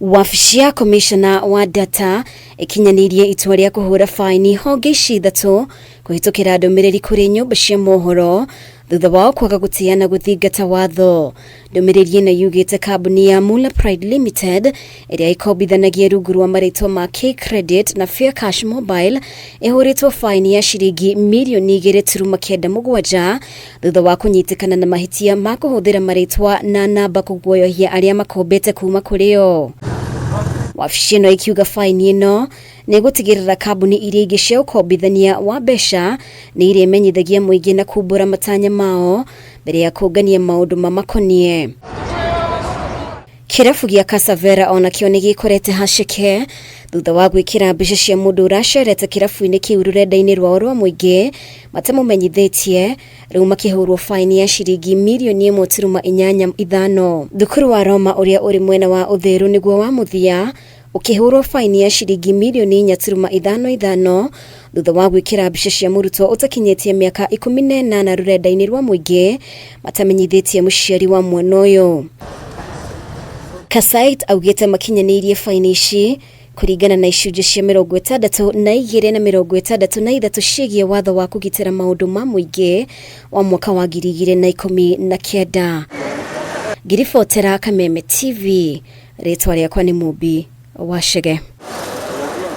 Wabici ya komishona wa data ikinyanirie itua ria kuhura faini honge ithatu kuhitukira ndumiriri kuri nyumba cia mohoro thutha wao kwaga gutiana guthingata watho. Ndumiriri ino yugite kambuni ya Mula Pride Limited iria ikombithanagia rungu rwa maritwa ma K-Credit na Fair Cash Mobile ihuritwo faini ya shiringi mirioni 2.97 thutha wa kunyitikana na mahitia ma kuhuthira maritwa na namba kuguoyohia aria makombete kuma kuri o. Wabici ino ikiuga faini ino ni gutigirira kambuni iria ingi cia ukombithania wa mbeca ni iria imenyithagia muingi na kumbura matanya mao mbere ya kungania maundu mamakonie. Kirabu gia Kasavera ona kio ni gikorete haceke thutha wa gwikira mbica cia mundu uracerete kirabu-ini kiu rurenda-ini rwao rwa muingi matamumenyithitie riu makihurwo faini ya shiringi mirioni 1.85. Thukuru wa Roma uria uri mwena wa uthiru niguo wa muthia ukihurwo faini ya shiringi mirioni 4.55 thutha wa gwikira mbica cia murutwo utakinyetie miaka 18 rurenda-ini rwa muingi matamenyithitie muciari wa mwana uyu. KASSAIT augite makinyanirie faini ici kuringana na icunjĩ cia 62 na 263 ciĩgiĩ watho wa kugitira maundu ma muingi wa mwaka wa 2019. Ngiribotera Kameme TV, ritwa riakwa ni Mubi wa Shege.